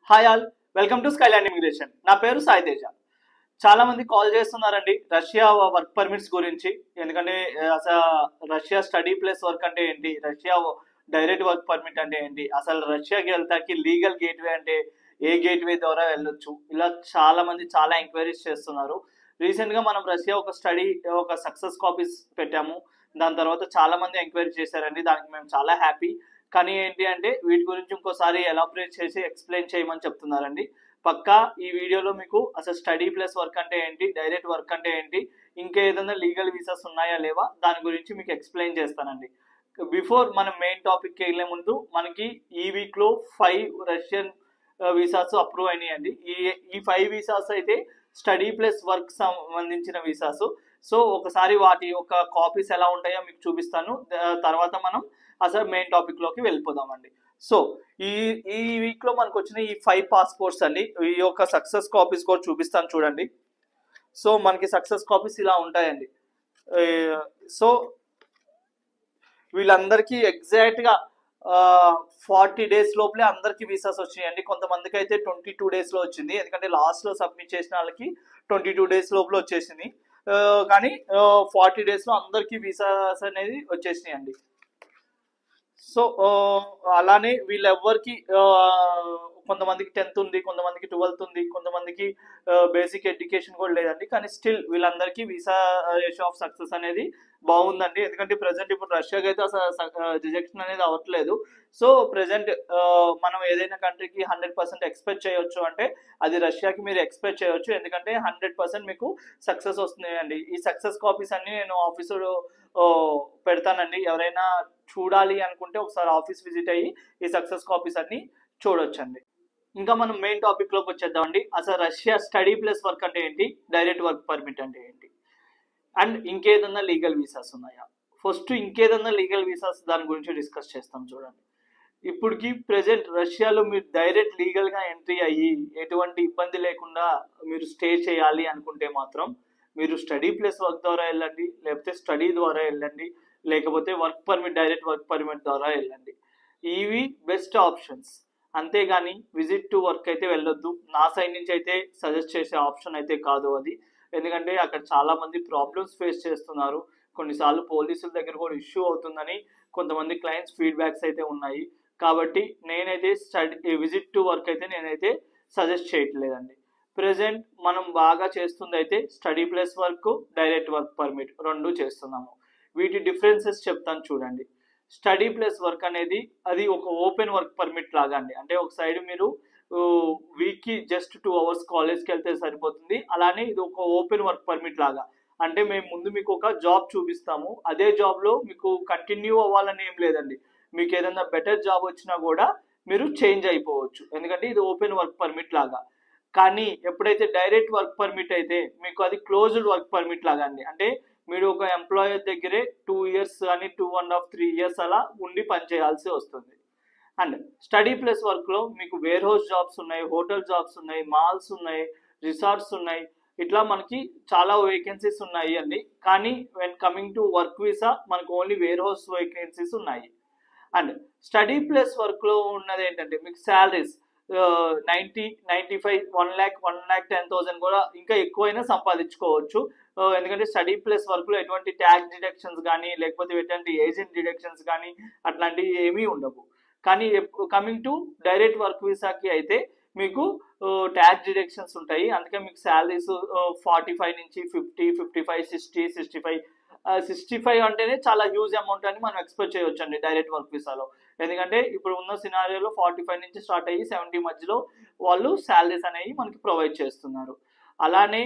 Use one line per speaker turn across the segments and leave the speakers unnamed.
Hi all, welcome to Skyland immigration. నా పేరు సాయి తేజ. చాలా మంది కాల్ చేస్తున్నారండి రష్యా వర్క్ పర్మిట్స్ గురించి. ఎందుకంటే అసలు రష్యా స్టడీ ప్లేస్ వర్క్ అంటే ఏంటి, రష్యా డైరెక్ట్ వర్క్ పర్మిట్ అంటే ఏంటి, అసలు రష్యాకి వెళ్తాకి లీగల్ గేట్వే అంటే ఏ గేట్వే ద్వారా వెళ్ళొచ్చు, ఇలా చాలా మంది చాలా ఎంక్వైరీస్ చేస్తున్నారు. రీసెంట్ గా మనం రష్యా ఒక సక్సెస్ కాపీస్ పెట్టాము. దాని తర్వాత చాలా మంది ఎంక్వైరీ చేశారండి. దానికి మేము చాలా హ్యాపీ. కానీ ఏంటి అంటే వీటి గురించి ఇంకోసారి ఎలాబరేట్ చేసి ఎక్స్ప్లెయిన్ చేయమని చెప్తున్నారండి. పక్కా ఈ వీడియోలో మీకు అసలు స్టడీ ప్లస్ వర్క్ అంటే ఏంటి, డైరెక్ట్ వర్క్ అంటే ఏంటి, ఇంకా ఏదైనా లీగల్ వీసాస్ ఉన్నాయా లేవా, దాని గురించి మీకు ఎక్స్ప్లెయిన్ చేస్తానండి. బిఫోర్ మనం మెయిన్ టాపిక్కి వెళ్ళే ముందు మనకి ఈ వీక్లో 5 రష్యన్ వీసాస్ అప్రూవ్ అయినాయండి. ఈ 5 వీసాస్ అయితే స్టడీ ప్లస్ వర్క్ సంబంధించిన వీసాస్. సో ఒకసారి వాటి యొక్క కాపీస్ ఎలా ఉంటాయో మీకు చూపిస్తాను. తర్వాత మనం అసలు మెయిన్ టాపిక్ లోకి వెళ్ళిపోదామండి. సో ఈ ఈ వీక్ లో మనకు వచ్చిన ఈ 5 పాస్పోర్ట్స్ అండి. ఈ యొక్క సక్సెస్ కాపీస్ కూడా చూపిస్తాను చూడండి. సో మనకి సక్సెస్ కాపీస్ ఇలా ఉంటాయండి. సో వీళ్ళందరికీ ఎగ్జాక్ట్ గా 40 days లోపలే అందరికి వీసాస్ వచ్చినాయండి. కొంతమందికి అయితే 22 days లో వచ్చింది. ఎందుకంటే లాస్ట్ లో సబ్మిట్ చేసిన వాళ్ళకి 22 days లోపల వచ్చేసింది. కానీ 40 days లో అందరికి వీసాస్ అనేది వచ్చేసినాయండి. సో అలానే వీళ్ళెవ్వరికి కొంతమందికి 10th ఉంది, కొంతమందికి 12th ఉంది, కొంతమందికి బేసిక్ ఎడ్యుకేషన్ కూడా లేదండి. కానీ స్టిల్ వీళ్ళందరికీ వీసా రేషియో ఆఫ్ సక్సెస్ అనేది బాగుందండి. ఎందుకంటే ప్రజెంట్ ఇప్పుడు రష్యాకి అయితే అసలు రిజెక్షన్ అనేది అవ్వట్లేదు. సో ప్రజెంట్ మనం ఏదైనా కంట్రీకి 100% ఎక్స్పెక్ట్ చేయొచ్చు అంటే అది రష్యాకి మీరు ఎక్స్పెక్ట్ చేయొచ్చు. ఎందుకంటే 100% మీకు సక్సెస్ వస్తున్నాయండి. ఈ సక్సెస్ కాపీస్ అన్ని నేను ఆఫీసులో పెడతానండి. ఎవరైనా చూడాలి అనుకుంటే ఒకసారి ఆఫీస్ విజిట్ అయ్యి ఈ సక్సెస్ కాపీస్ అన్ని చూడొచ్చండి. ఇంకా మనం మెయిన్ టాపిక్ లోకి వచ్చేద్దామండి. అసలు రష్యా స్టడీ ప్లస్ వర్క్ అంటే ఏంటి, డైరెక్ట్ వర్క్ పర్మిట్ అంటే ఏంటి, అండ్ ఇంకేదన్నా లీగల్ వీసాస్ ఉన్నాయా. ఫస్ట్ ఇంకేదన్నా లీగల్ వీసాస్ దాని గురించి డిస్కస్ చేస్తాం చూడండి. ఇప్పటికి ప్రెజెంట్ రష్యాలో మీరు డైరెక్ట్ లీగల్ గా ఎంట్రీ అయ్యి ఎటువంటి ఇబ్బంది లేకుండా మీరు స్టే చేయాలి అనుకుంటే మాత్రం మీరు స్టడీ ప్లస్ వర్క్ ద్వారా వెళ్ళండి, లేకపోతే స్టడీ ద్వారా వెళ్ళండి, లేకపోతే work permit direct work permit ద్వారా వెళ్ళండి. ఇవి బెస్ట్ ఆప్షన్స్. అంతేగాని విజిట్ టు వర్క్ అయితే వెళ్ళొద్దు. నా సైడ్ నుంచి అయితే సజెస్ట్ చేసే ఆప్షన్ అయితే కాదు అది. ఎందుకంటే అక్కడ చాలా మంది ప్రాబ్లమ్స్ ఫేస్ చేస్తున్నారు. కొన్నిసార్లు పోలీసుల దగ్గర కూడా ఇష్యూ అవుతుందని కొంతమంది క్లయింట్స్ ఫీడ్బ్యాక్స్ అయితే ఉన్నాయి. కాబట్టి నేనైతే విజిట్ టు వర్క్ అయితే నేనైతే సజెస్ట్ చేయట్లేదండి. ప్రెజెంట్ మనం బాగా చేస్తుంది అయితే study plus work, direct work permit రెండు చేస్తున్నాము. వీటి డిఫరెన్సెస్ చెప్తాను చూడండి. స్టడీ ప్లస్ వర్క్ అనేది అది ఒక ఓపెన్ వర్క్ పర్మిట్ లాగా అండి. అంటే ఒక సైడ్ మీరు వీక్కి జస్ట్ 2 hours కాలేజ్కి వెళ్తే సరిపోతుంది. అలానే ఇది ఒక ఓపెన్ వర్క్ పర్మిట్ లాగా. అంటే మేము ముందు మీకు ఒక జాబ్ చూపిస్తాము. అదే జాబ్లో మీకు కంటిన్యూ అవ్వాలని ఏం లేదండి. మీకు ఏదైనా బెటర్ జాబ్ వచ్చినా కూడా మీరు చేంజ్ అయిపోవచ్చు. ఎందుకంటే ఇది ఓపెన్ వర్క్ పర్మిట్ లాగా. కానీ ఎప్పుడైతే డైరెక్ట్ వర్క్ పర్మిట్ అయితే మీకు అది క్లోజ్డ్ వర్క్ పర్మిట్ లాగా అండి. అంటే మీరు ఒక ఎంప్లాయర్ దగ్గరే 2 years కానీ 2.5 3 years అలా ఉండి పనిచేయాల్సి వస్తుంది. అండ్ స్టడీ ప్లస్ వర్క్లో మీకు వేర్ హౌస్ జాబ్స్ ఉన్నాయి, హోటల్ జాబ్స్ ఉన్నాయి, మాల్స్ ఉన్నాయి, రిసార్ట్స్ ఉన్నాయి. ఇట్లా మనకి చాలా వేకెన్సీస్ ఉన్నాయి అండి. కానీ when coming to work visa మనకు ఓన్లీ వేర్ హౌస్ వేకెన్సీస్ ఉన్నాయి. అండ్ స్టడీ ప్లస్ వర్క్లో ఉన్నది ఏంటంటే మీకు శాలరీస్ 90-95 1,10,000 కూడా ఇంకా ఎక్కువైనా సంపాదించుకోవచ్చు. ఎందుకంటే స్టడీ ప్లస్ వర్క్లో ఎటువంటి ట్యాక్స్ డిడక్షన్స్ కానీ లేకపోతే ఎటువంటి ఏజెంట్ డిడక్షన్స్ కానీ అట్లాంటివి ఏమీ ఉండవు. కానీ కమింగ్ టు డైరెక్ట్ వర్క్ వీసాకి అయితే మీకు ట్యాక్స్ డిడక్షన్స్ ఉంటాయి. అందుకే మీకు శాలరీస్ 45 నుంచి 50, 55, 60, 65 అంటేనే చాలా హ్యూజ్ అమౌంట్ అని మనం ఎక్స్పెక్ట్ చేయొచ్చు అండి డైరెక్ట్ వర్క్ వీసాలో. ఎందుకంటే ఇప్పుడు ఉన్న సినారియోలో 45 నుంచి స్టార్ట్ అయ్యి 70 మధ్యలో వాళ్ళు శాలరీస్ అనేవి మనకి ప్రొవైడ్ చేస్తున్నారు. అలానే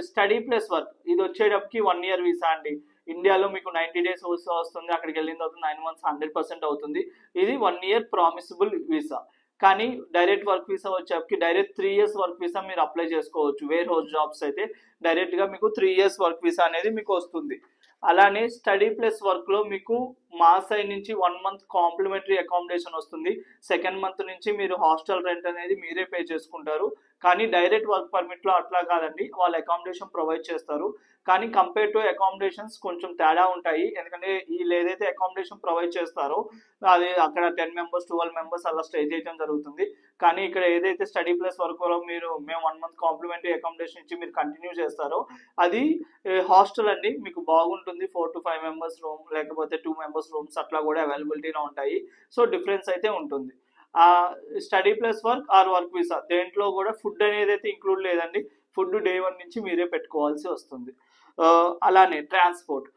స్టడీ ప్లస్ వర్క్ ఇది వచ్చేటప్పటికి 1 year వీసా అండి. ఇండియాలో మీకు 90 days వస్తుంది, అక్కడికి వెళ్ళిన తర్వాత 9 months 100% అవుతుంది. ఇది 1 year ప్రామిసిబుల్ వీసా. కానీ డైరెక్ట్ వర్క్ వీసా వచ్చేప్పటికి డైరెక్ట్ 3 years వర్క్ వీసా మీరు అప్లై చేసుకోవచ్చు. వేర్ హౌస్ జాబ్స్ అయితే డైరెక్ట్గా మీకు 3 years వర్క్ వీసా అనేది మీకు వస్తుంది. అలానే స్టడీ ప్లస్ వర్క్లో మీకు మా సైడ్ నుంచి 1 మంత్ కాంప్లిమెంటరీ అకామిడేషన్ వస్తుంది. సెకండ్ మంత్ నుంచి మీరు హాస్టల్ రెంట్ అనేది మీరే పే చేసుకుంటారు. కానీ డైరెక్ట్ వర్క్ పర్మిట్లో అట్లా కాదండి, వాళ్ళు అకామిడేషన్ ప్రొవైడ్ చేస్తారు. కానీ కంపేర్ టు అకామిడేషన్స్ కొంచెం తేడా ఉంటాయి. ఎందుకంటే వీళ్ళు ఏదైతే అకామిడేషన్ ప్రొవైడ్ చేస్తారో అది అక్కడ 10 మెంబర్స్ 12 మెంబర్స్ అలా స్టే చేయడం జరుగుతుంది. కానీ ఇక్కడ ఏదైతే స్టడీ ప్లస్ వర్క్ మేము 1 మంత్ కాంప్లిమెంటరీ అకామిడేషన్ ఇచ్చి మీరు కంటిన్యూ చేస్తారో అది హాస్టల్ అండి. మీకు బాగుంటుంది. 4 to 5 మెంబర్స్ రూమ్ లేకపోతే 2 మెంబర్స్ రూమ్స్ అట్లా కూడా అవైలబిలిటీలో ఉంటాయి. సో డిఫరెన్స్ అయితే ఉంటుంది. Study plus work or work visa దేంట్లో కూడా ఫుడ్ అనేది అయితే ఇంక్లూడ్ లేదండి. ఫుడ్ డే 1 నుంచి మీరే పెట్టుకోవాల్సి వస్తుంది. అలానే ట్రాన్స్పోర్ట్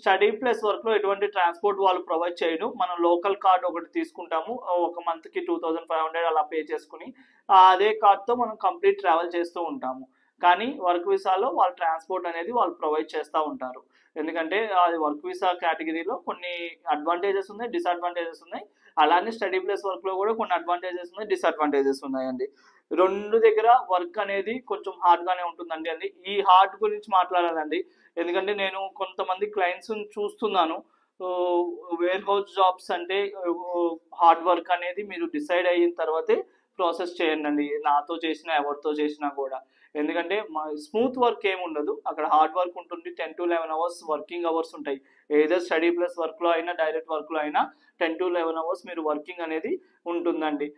స్టడీ ప్లస్ వర్క్లో ఎటువంటి ట్రాన్స్పోర్ట్ వాళ్ళు ప్రొవైడ్ చేయరు. మనం లోకల్ కార్డ్ ఒకటి తీసుకుంటాము, ఒక మంత్కి 2500 అలా పే చేసుకుని అదే కార్డ్తో మనం కంప్లీట్ ట్రావెల్ చేస్తూ ఉంటాము. కానీ వర్క్ వీసాలో వాళ్ళు ట్రాన్స్పోర్ట్ అనేది వాళ్ళు ప్రొవైడ్ చేస్తూ ఉంటారు. ఎందుకంటే అది వర్క్ వీసా కేటగిరీలో కొన్ని అడ్వాంటేజెస్ ఉన్నాయి, డిసడ్వాంటేజెస్ ఉన్నాయి. అలానే స్టడీ ప్లస్ వర్క్లో కూడా కొన్ని అడ్వాంటేజెస్ ఉన్నాయి, డిసడ్వాంటేజెస్ ఉన్నాయండి. రెండు దగ్గర వర్క్ అనేది కొంచెం హార్డ్గానే ఉంటుందండి. ఈ హార్డ్ గురించి మాట్లాడాలండి, ఎందుకంటే నేను కొంతమంది క్లయింట్స్ చూస్తున్నాను. వేర్ హౌస్ జాబ్స్ అంటే హార్డ్ వర్క్ అనేది మీరు డిసైడ్ అయిన తర్వాతే ప్రాసెస్ చేయండి, నాతో చేసినా ఎవరితో చేసినా కూడా. ఎందుకంటే స్మూత్ వర్క్ ఏమి ఉండదు, అక్కడ హార్డ్ వర్క్ ఉంటుంది. 10 to 11 అవర్స్ వర్కింగ్ అవర్స్ ఉంటాయి. ఏదర్ స్టడీ ప్లస్ వర్క్లో అయినా డైరెక్ట్ వర్క్లో అయినా 10 to 11 అవర్స్ మీరు వర్కింగ్ అనేది ఉంటుందండి.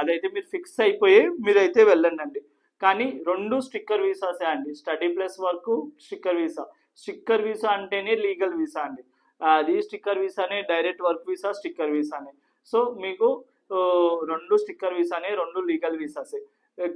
అదైతే మీరు ఫిక్స్ అయిపోయి మీరైతే వెళ్ళండి. కానీ రెండు స్టిక్కర్ వీసాసే అండి, study plus work sticker visa. Sticker visa అంటేనే లీగల్ వీసా అండి. అది స్టిక్కర్ వీసానే, డైరెక్ట్ వర్క్ వీసా స్టిక్కర్ వీసానే. సో మీకు రెండు స్టిక్కర్ వీసానే, రెండు లీగల్ వీసాసే.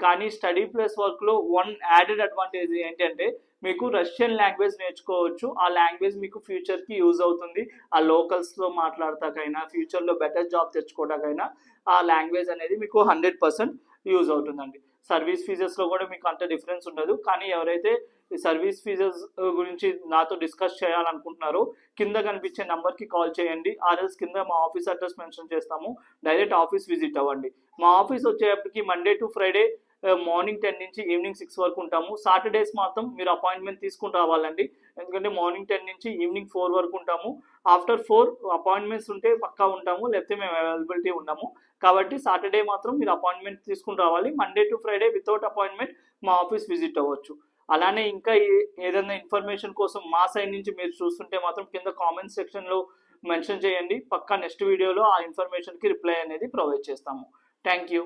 కానీ స్టడీ ప్లస్ వర్క్లో వన్ యాడెడ్ అడ్వాంటేజ్ ఏంటంటే మీకు రష్యన్ లాంగ్వేజ్ నేర్చుకోవచ్చు. ఆ లాంగ్వేజ్ మీకు ఫ్యూచర్కి యూజ్ అవుతుంది. ఆ లోకల్స్లో మాట్లాడతాకైనా, ఫ్యూచర్లో బెటర్ జాబ్ తెచ్చుకోవడానికైనా ఆ లాంగ్వేజ్ అనేది మీకు 100% యూజ్ అవుతుందండి. సర్వీస్ ఫీజెస్లో కూడా మీకు అంత డిఫరెన్స్ ఉండదు. కానీ ఎవరైతే ఈ సర్వీస్ ఫీజెస్ గురించి నాతో డిస్కస్ చేయాలనుకుంటున్నారో కింద కనిపించే నెంబర్కి కాల్ చేయండి. ఆర్ఎల్స్ కింద మా ఆఫీస్ అడ్రస్ మెన్షన్ చేస్తాము, డైరెక్ట్ ఆఫీస్ విజిట్ అవ్వండి. మా ఆఫీస్ వచ్చేటప్పటికి మండే టు ఫ్రైడే మార్నింగ్ 10 నుంచి ఈవినింగ్ 6 వరకు ఉంటాము. సాటర్డేస్ మాత్రం మీరు అపాయింట్మెంట్ తీసుకుని రావాలండి, ఎందుకంటే మార్నింగ్ 10 నుంచి ఈవినింగ్ 4 వరకు ఉంటాము. ఆఫ్టర్ 4 అపాయింట్మెంట్స్ ఉంటే పక్కా ఉంటాము, లేకపోతే మేము అవైలబిలిటీ ఉన్నాము. కాబట్టి సాటర్డే మాత్రం మీరు అపాయింట్మెంట్ తీసుకుని రావాలి. Monday to Friday without appointment మా ఆఫీస్ విజిట్ అవ్వచ్చు. అలానే ఇంకా ఏదైనా ఇన్ఫర్మేషన్ కోసం మా సైడ్ నుంచి మీరు చూస్తుంటే మాత్రం కింద కామెంట్ సెక్షన్లో మెన్షన్ చేయండి. పక్కా నెక్స్ట్ వీడియోలో ఆ ఇన్ఫర్మేషన్కి రిప్లై అనేది ప్రొవైడ్ చేస్తాము. Thank you.